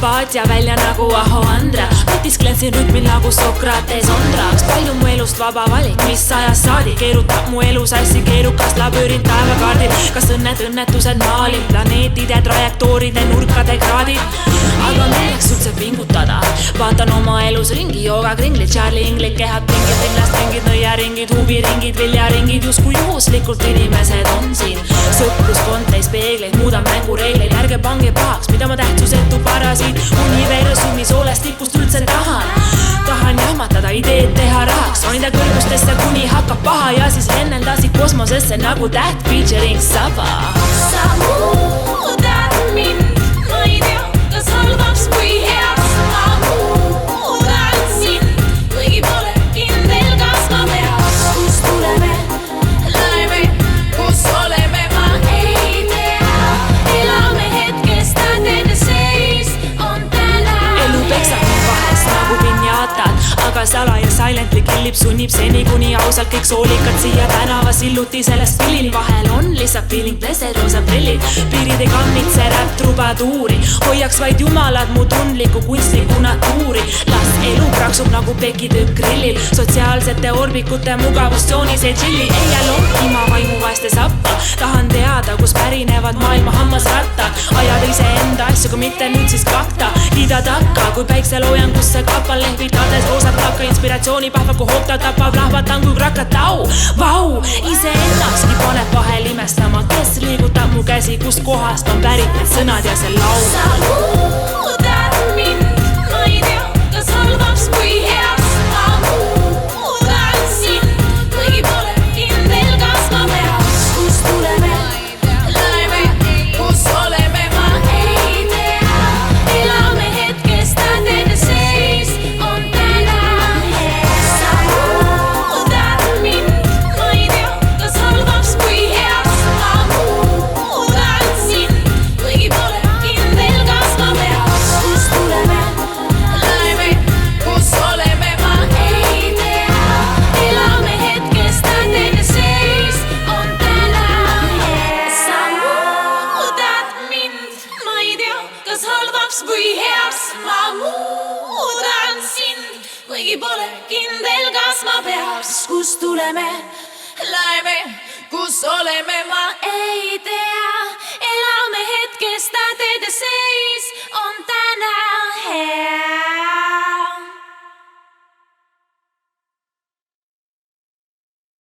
apaatia välja nagu Aho Andra. Mõtisklen siin rütmil nagu Sokrates Ondraks. Palju mu elust vaba valik, mis ajast saadik keerutab mu elu sassi keerukast labürint taevakaardil. Kas õnnetused maalin planeetide trajektoorid nurkade kraadid, aga milleks üldse pingutada? Vaatan oma elus ringi, joogakringlid, Charlie Ingrid, kehad pingid, linnastringid, nõiaringid, huviringid, viljaringid, justkui juhuslikult inimesed on siin. Sõpruskond täis peegleid, muudan mängureegleid, ärge pange pahaks, mida ma tähtsusetu parasiit universumi soolestikust üldse tahan jahmatada ideed teha rahaks, hoida kõrgustesse kuni hakkab paha ja siis lenneldasid kosmosesse nagu täht featuring Saba. Sa muudad mind, ma ei tea, kas halvaks või heaks. Ma muudan sind, kuigi pole kindel, kas ma peaks. Kus tuleme, läheme, kus oleme, ma ei tea. Elame hetkest, tähtede seis on täna. Elu peksab mind vahest nagu pinjatad, aga salaja silently killib, sunnib seni kuni ausalt kõik soolikad siia tänava silluti. Sellest pillil vahel on lihtsalt feeling, pleseroosa prillid, piirid ei kammitse räpp trubaduuri, hoiaks vaid jumalad mu tundliku kunstliku natuuri. Las elu praksub nagu pekitükk grillil, sotsiaalsete orbikute mugavustsoonis ei chilli. Ei jää lonkima vaimu vaeste sappa, tahan teada, kus pärinevad maailma hammasrattad. Ajada iseenda asju, kui mitte nüüd siis kakta, kiida takka, kui päikseloojangusse kapal lehvitades roosat takka, inspiratsiooni pahvaku hokta tapab, rahvatan kui krakatau. Vau, iseennakski paneb vahel imestama, kes liigutab mu käsi, kust kohast on pärit need sõnad ja see laul. Sa muudad mind, ma ei tea, kas halvaks või heaks. Ma muudan sind, kuigi pole kindel, kas ma peaks. Kus tuleme, läheme, kus oleme, ma ei tea. Elame hetkest, tähtede seis on täna. Sa muudad mind, ma ei tea, kas halvaks või heaks. Ma muudan sind, kuigi pole kindel, kas ma peaks. Kus tuleme, läheme, kus oleme, ma ei tea. Elame hetkest, tähtede seis on täna. Sa muudad mind, ma ei tea, kas halvaks või heaks. Ma muudan sind, kuigi pole kindel, kas ma peaks. Kus tuleme, läheme, kus oleme, ma